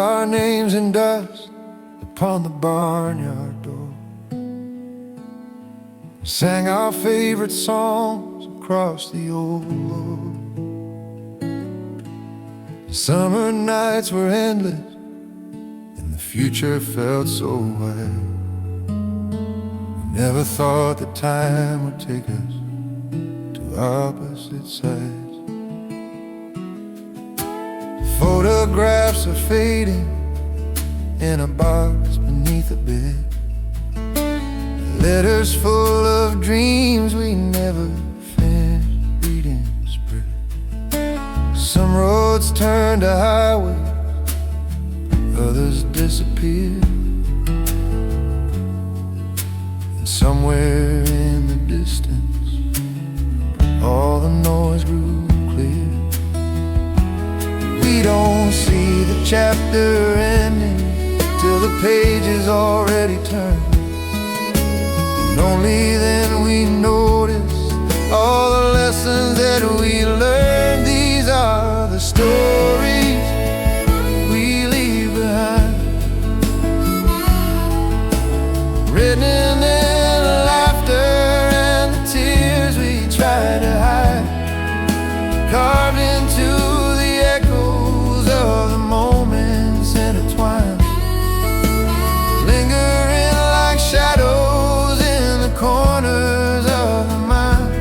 our names in dust upon the barnyard door, sang our favorite songs across the old road. Summer nights were endless and the future felt so wild. We never thought that time would take us to opposite sides. Photographs are fading in a box beneath a bed, letters full of dreams we never finished reading spread. Some roads turned to highways, others disappeared, and somewhere in the distance all the noise grew clear. We don't see the chapter ending till the page is already turned, and only then we notice all the lessons that we learned. These are the stories we leave behind, written in the laughter and the tears we try to hide, carved into the echoes of the moments intertwined, lingering like shadows in the corners of the mind.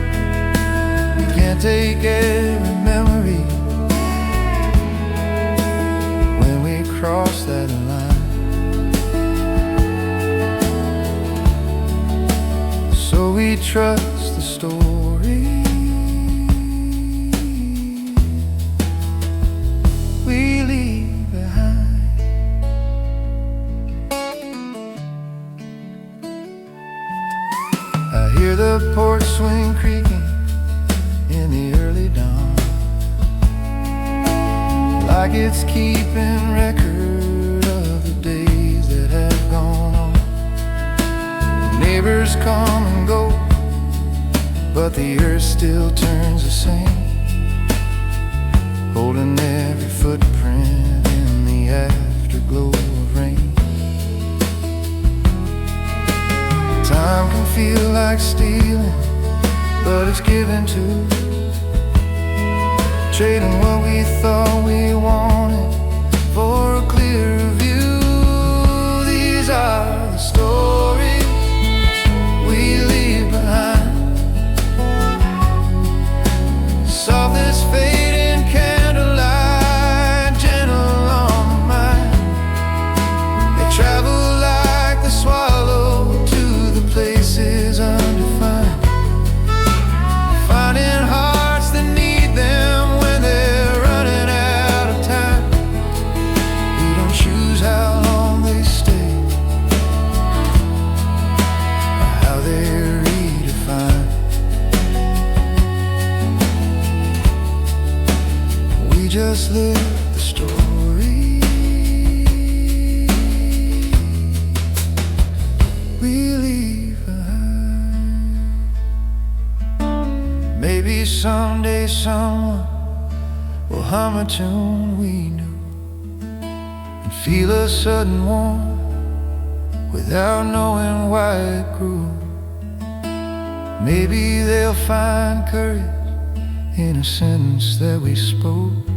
We can't take every memory when we cross that line. So we trust the story we leave behind. I hear the porch swing creaking in the early dawn, like it's keeping record of the days that have gone on. Neighbors come and go, but the earth still turns the same, holding every footprint in the afterglow of rain. Time can feel like stealing, but it's given to, trading what we thought we wanted for a clearer view. These are the stories we leave behind, soft as fading candlelight, gentle on the mind. They travel like the swallow to the places undefined, finding hearts that need them when they're running out of time. We don't choose how long they stay or how they're redefined. We just live the story we leave behind. Maybe someday someone will hum a tune we knew and feel a sudden warmth without knowing why it grew. Maybe they'll find courage in a sentence that we spoke,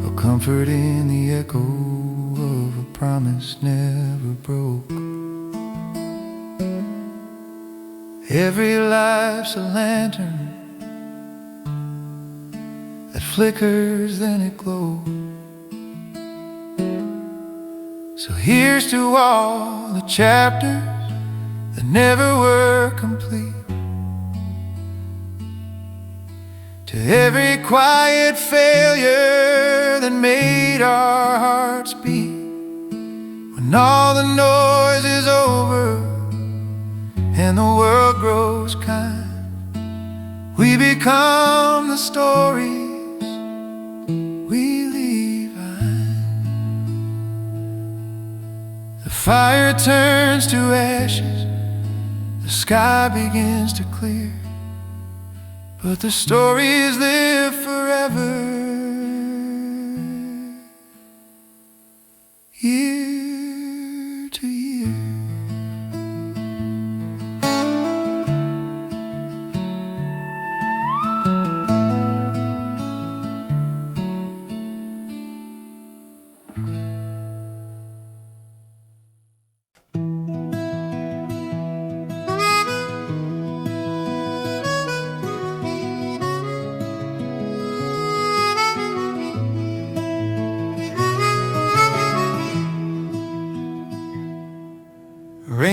or comfort in the echo of a promise never broke. Every life's a lantern that flickers, then it glows. So here's to all the chapters that never were complete, to every quiet failure that made our hearts beat. When all the noise is over and the world grows kind, we become the stories we leave behind. The fire turns to ashes, the sky begins to clear, but the stories live forever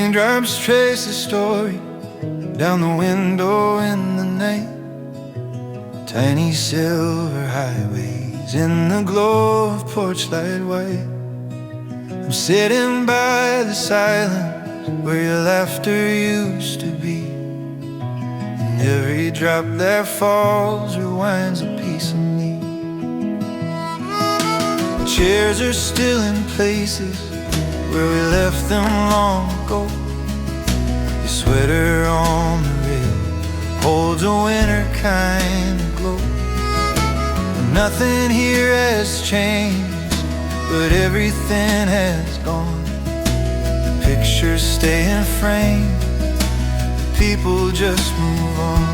Raindrops trace a story down the window in the night. Tiny silver highways in the glow of porch light white. I'm sitting by the silence where your laughter used to be, and every drop that falls rewinds a piece of me. The chairs are still in places where we left them long ago. Your sweater on the rail holds a winter kind of glow. Nothing here has changed, but everything has gone. The pictures stay in frame, the people just move on.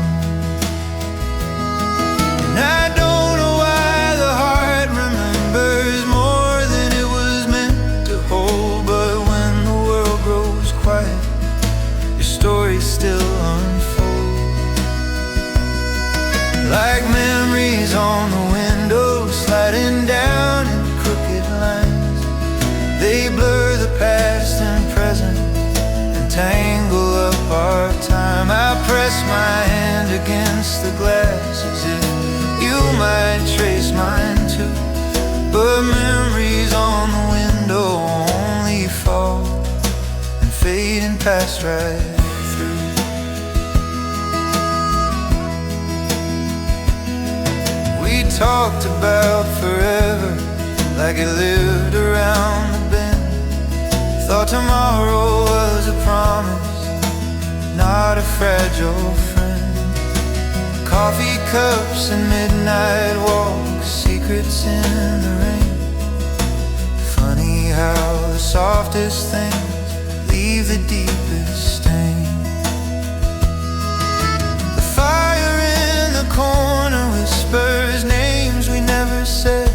And I don't know why the heart remembers more than it was meant to hold, but when the world grows quiet, your story still unfolds. Like memories on the window, sliding down in crooked lines. They blur the past and present and tangle up our time. I press my hand against the glass as if you might trace mine too, but memories on the window only fall and fade and pass right through. We talked about forever like it lived around the bend. Thought tomorrow was a promise, not a fragile friend. Coffee cups and midnight walks, secrets in the rain. Funny how the softest things leave the deepest stain. The fire in the corner whispers names we never said,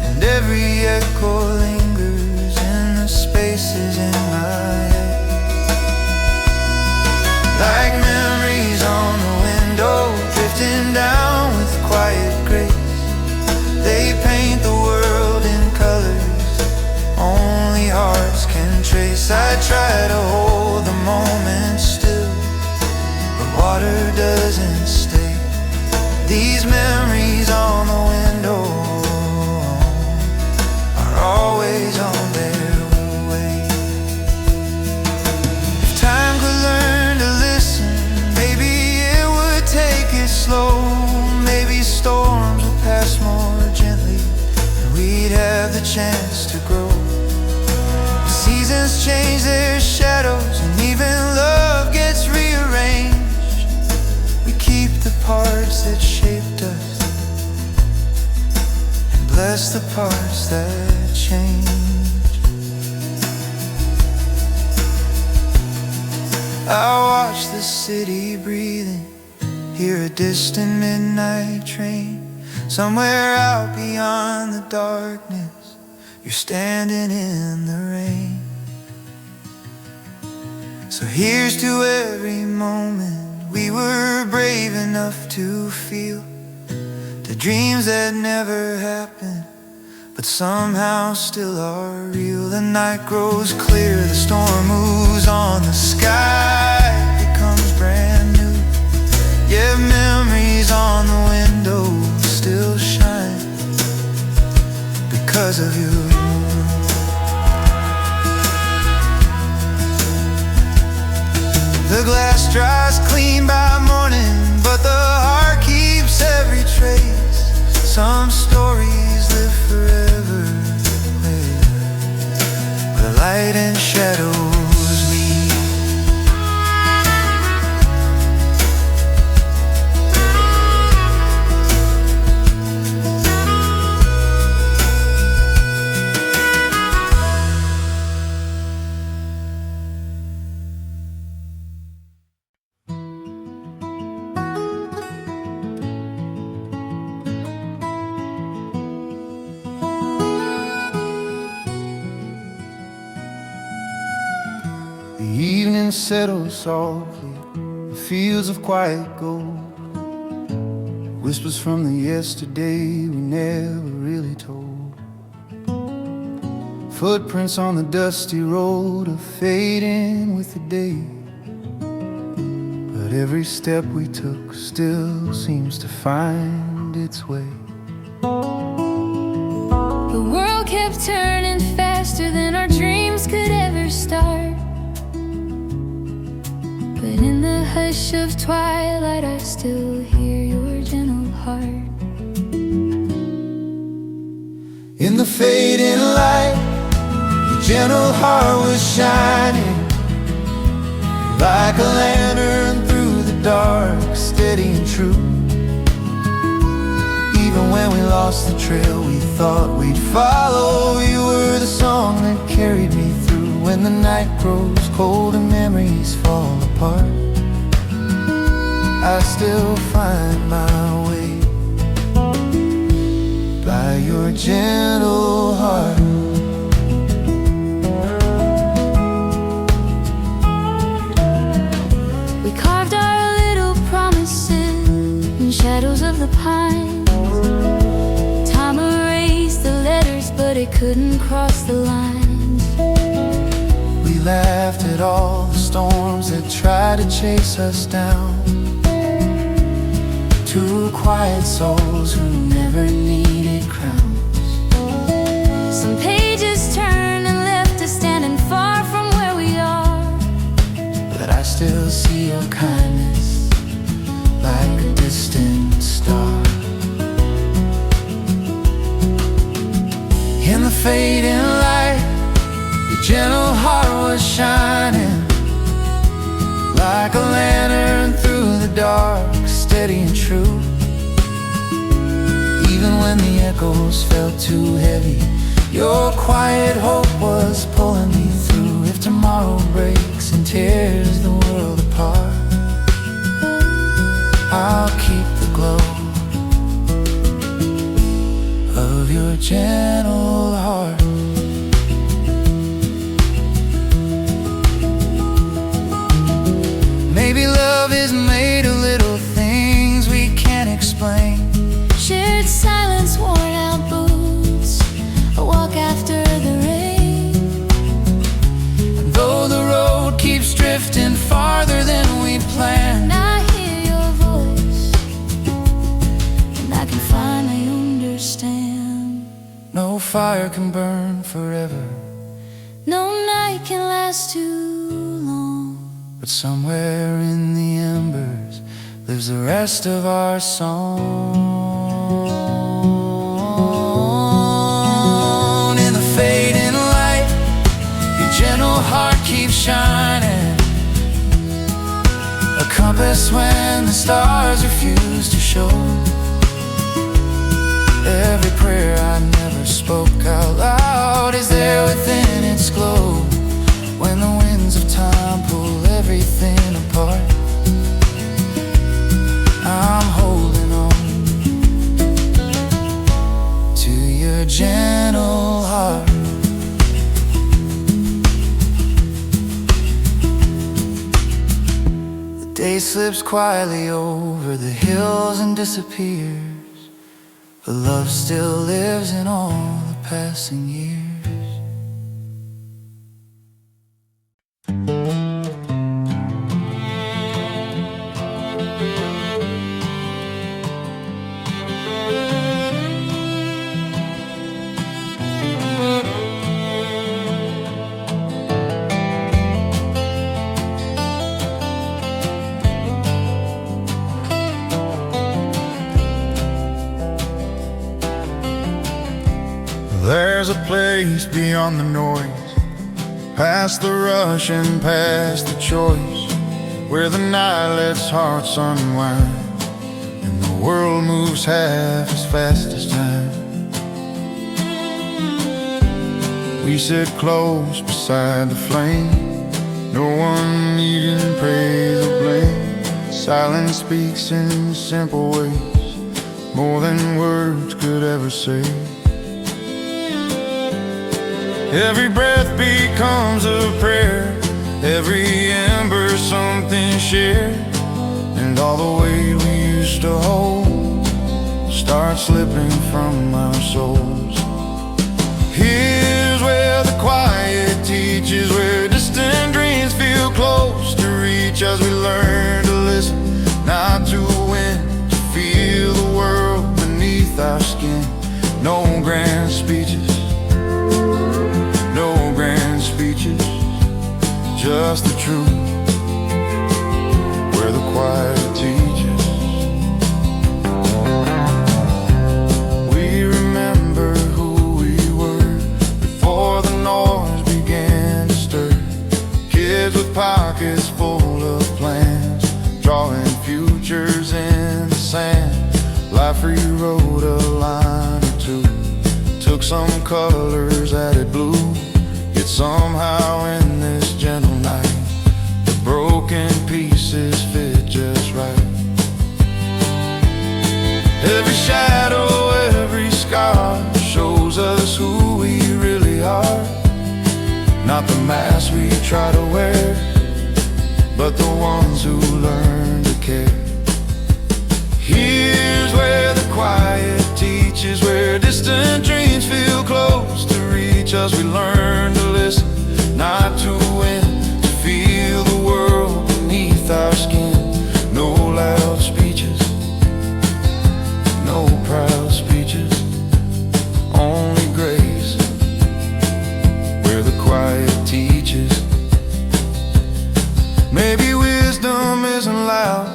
and every echo lingers in the spaces in my head. Like memories on the window, drifting down with quiet grace. They paint the world in colors only hearts can trace. I try to hold the moment still, but water doesn't stay. These memories on the window are always on their way. If time could learn to listen, maybe it would take it slow. Maybe storms would pass more gently, and we'd have the chance to grow. The seasons change their shadows, and even love gets rearranged. We keep the parts that shaped us and bless the parts that change. I watch the city breathing, hear a distant midnight train. Somewhere out beyond the darkness, you're standing in the rain. So here's to every moment we were brave enough to feel, the dreams that never happened but somehow still are real. The night grows clear, the storm moves on, the sky becomes brand new. Yeah, memories on the window still shine because of you. The glass dries clean by morning, but the heart keeps every trace. Some stories live forever where light and shadows meet. The evening settles softly, the fields of quiet gold. Whispers from the yesterday we never really told. Footprints on the dusty road are fading with the day, but every step we took still seems to find its way. The world kept turning faster than our dreams could ever start. But in the hush of twilight, I still hear your gentle heart. In the fading light, your gentle heart was shining like a lantern through the dark, steady and true. Even when we lost the trail we thought we'd follow, you were the song that carried me through. When the night grows cold and memories fall apart, I still find my way by your gentle heart. We carved our little promises in shadows of the pines. Time erased the letters, but it couldn't cross the lines. We laughed at all the storms that tried to chase us down. Two quiet souls who never needed crowns. Some pages turned and left us standing far from where we are, but I still see your kindness like a distant star. In the fading light, your gentle heart was shining like a lantern through the dark, steady and true. Even when the echoes felt too heavy, your quiet hope was pulling me through. If tomorrow breaks and tears the world apart, I'll keep the glow of your gentle heart. Maybe love is made of little things we can't explain. shared silence, worn out boots, a walk after the rain. And though the road keeps drifting farther than we planned, I hear your voice, and I can finally understand. no fire can burn forever, No night can last too long, but somewhere in the embers lives the rest of our song. In the fading light, your gentle heart keeps shining, a compass when the stars refuse to show. Every prayer I never spoke out loud is there within its glow. When the winds of time pull everything apart, I'm holding on to your gentle heart. The day slips quietly over the hills and disappears, but love still lives in all the passing years. There's a place beyond the noise, past the rush and past the choice, where the night lets hearts unwind and the world moves half as fast as time. We sit close beside the flame, no one needing praise or blame. Silence speaks in simple ways, more than words could ever say. Every breath becomes a prayer, every ember something shared, and all the weight we used to hold starts slipping from our souls. Here's where the No grand speeches, no grand speeches, just the truth, where the quiet teaches. We remember who we were before the noise began to stir. Kids with pockets full of plans, drawing futures in the sand. Life rewrote a line or two, took some colors, added blue. Yet somehow in this gentle night, the broken pieces fit just right. Every shadow, every scar shows us who we really are. Not the masks we try to wear, but the ones who learn to care. Here's where the quiet teaches, where distant dreams feel close to reach us. We learn to listen, not to win, to feel the world beneath our skin. No loud speeches, no proud speeches, only grace, where the quiet teaches. Maybe wisdom isn't loud,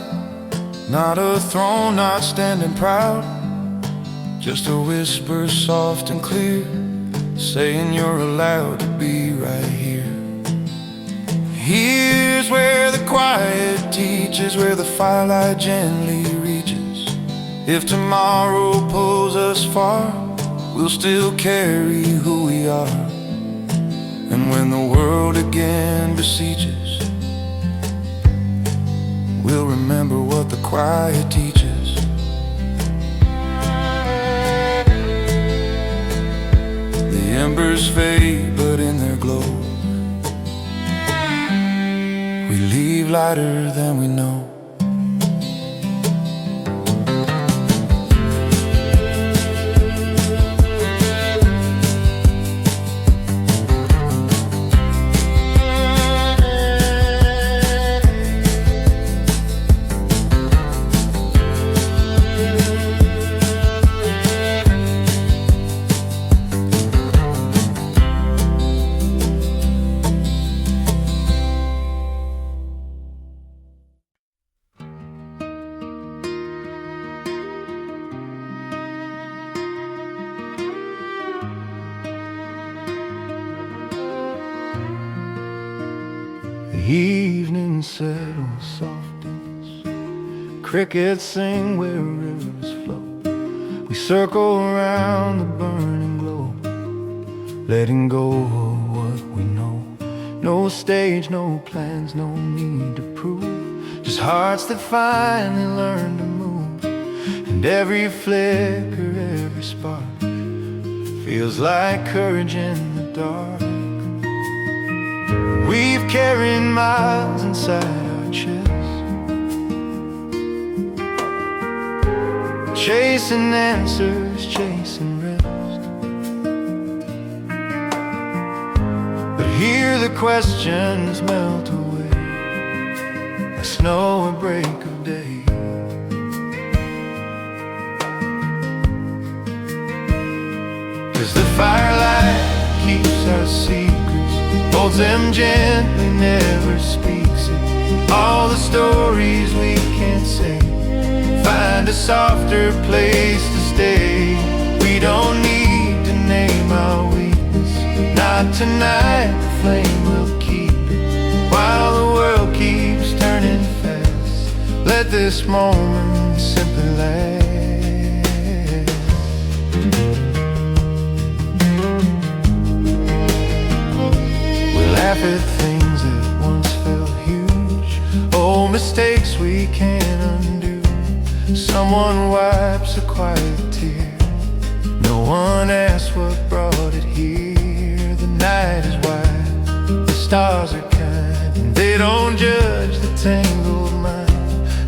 not a throne, not standing proud, just a whisper soft and clear, saying you're allowed to be right here. Here's where the quiet teaches, where the firelight gently reaches. If tomorrow pulls us far, we'll still carry who we are. And when the world again besieges, we'll remember what the quiet teaches. The embers fade, but in their glow, we leave lighter than we know. The evening settles softens, crickets sing where rivers flow. We circle around the burning globe, letting go of what we know. No stage, no plans, no need to prove, just hearts that finally learn to move. And every flicker, every spark feels like courage in the dark. We've carried miles inside our chests, chasing answers, chasing rest. But here the questions melt away like snow at break of day. Cause the firelight keeps our secrets, holds them gently, never speaks it. All the stories we can't say, find a softer place to stay. We don't need to name our weakness, not tonight, the flame will keep it. While the world keeps turning fast, let this moment simply last. Laugh at things that once felt huge, old mistakes we can't undo. Someone wipes a quiet tear, no one asks what brought it here. The night is wide, the stars are kind, and they don't judge the tangled mind.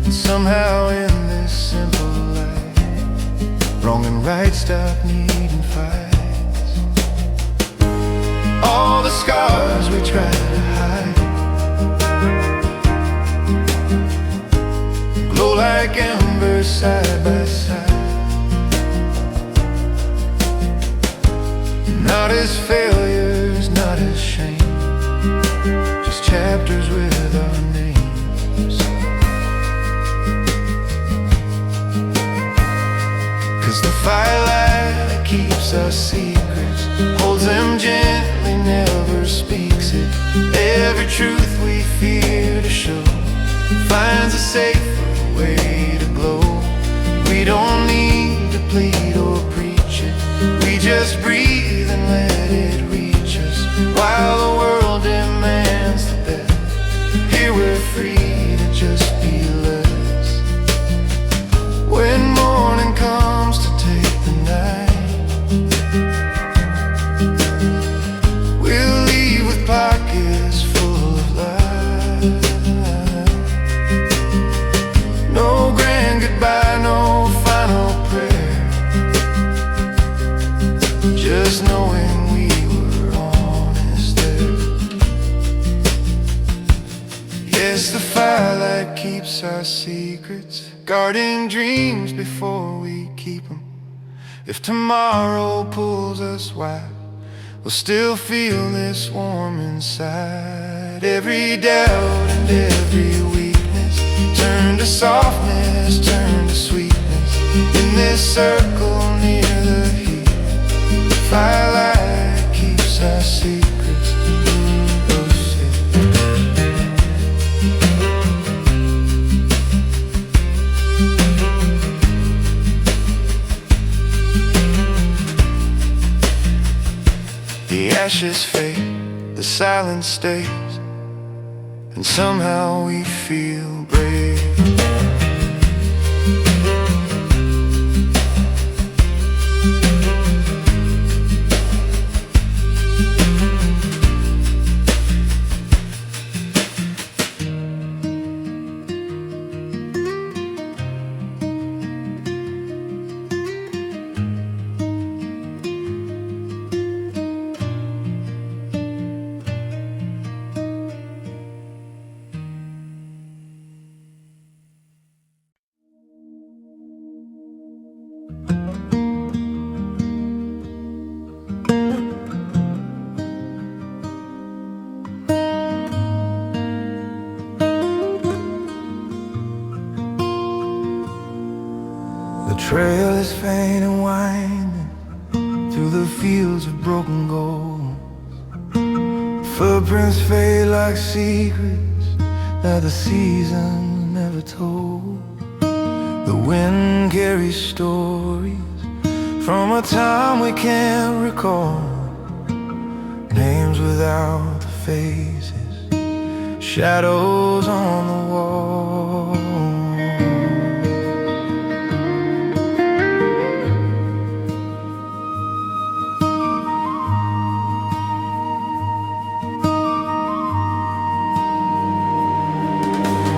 And somehow in this simple life, wrong and right stop needing fights. All the scars we try to hide glow like embers side by side. failures, not as shame, just chapters with our names. 'Cause the firelight that keeps our secrets holds them gently, never speaks it. Every truth we fear to show finds a safer way to glow. We don't need to plead or preach it, we just breathe and let it reach us. While the world demands the best, here we're free to just be less. When morning comes to take the night, we'll leave with pockets full of light. No grand goodbye, no final prayer, just knowing we were honest there. Yes, the firelight keeps our secrets, guarding dreams before we keep them. If tomorrow pulls us wide, we'll still feel this warm inside. Every doubt and every weakness turn to softness, turn to sweetness. In this circle near the heat, firelight keeps our secrets. The ashes fade, the silence stays, and somehow we feel brave. The trail is faint and winding through the fields of broken gold. Footprints fade like secrets that the season never told. The wind carries stories from a time we can't recall, names without the faces, shadows on the wall.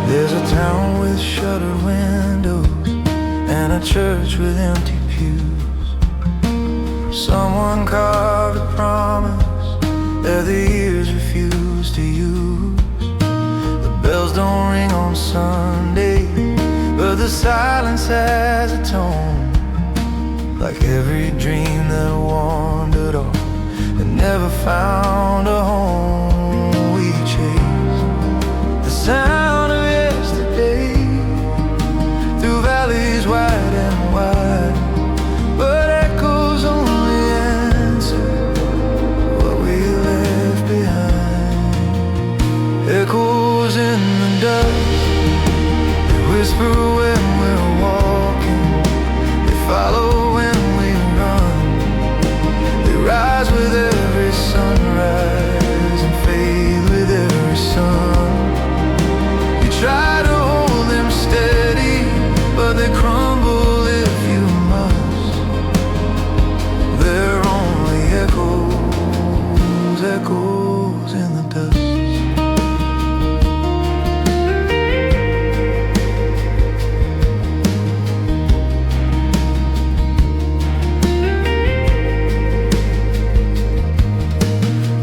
There's a town with shuttered windows and a church with empty pews. Someone carved a promise that the years refuse to use. The bells don't ring on Sunday, but the silence has a tone, like every dream that wandered off and never found a home. We chase the sound of yesterday through valleys wide and wide, but echoes only answer what we left behind. Echoes in the dust, they whisper when we're walking, they follow when we run, they rise with every sunrise and fade with every sun. You try to hold them steady, but they crumble if you must. They're only echoes, echoes in the dust.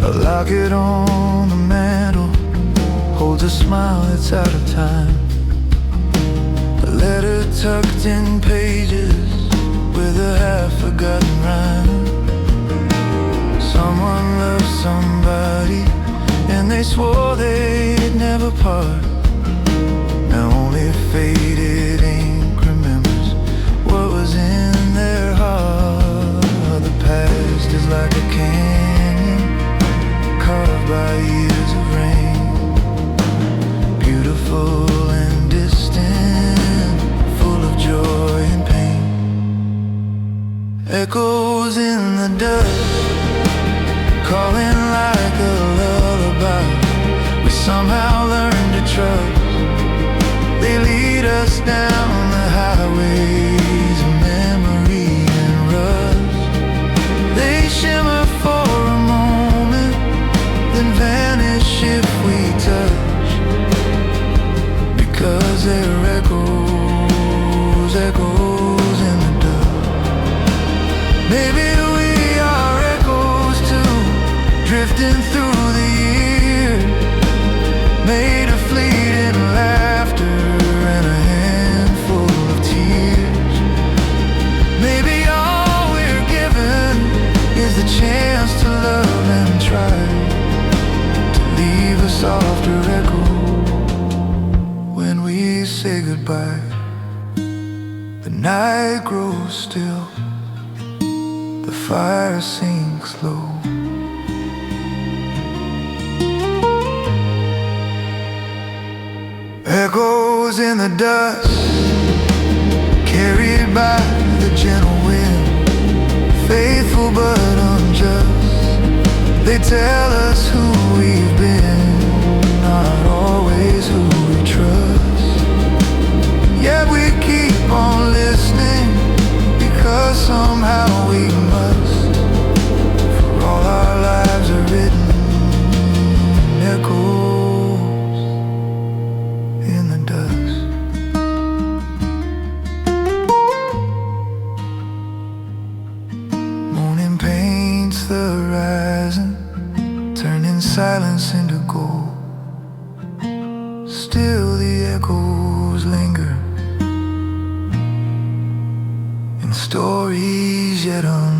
A locket on the mantle holds a smile that's out of time, a letter tucked in pages with a half-forgotten rhyme. Someone loved somebody, and they swore they'd never part. Now only faded ink remembers what was in their heart. The past is like a canyon carved by years of rain, beautiful and distant, full of joy and pain. Echoes in the dust, calling like a lullaby. We somehow learned to trust. They lead us down the highways of memory and rust. They shimmer for a moment, then vanish if we touch, because they're echoes, echoes in the dust. Maybe we are echoes too, drifting through the years, made of fleeting laughter and a handful of tears. Maybe all we're given is the chance to love and try to leave a softer echo when we say goodbye. The night grows still, the fire sinks low. Echoes in the dust, carried by the gentle wind, faithful but unjust. They tell us who we've been, not always who we trust. Yet we keep on listening, because somehow we must. For all our lives are written echoes in the dust. Morning paints the horizon, turning silence into gold. Still the echoes linger in stories yet untold.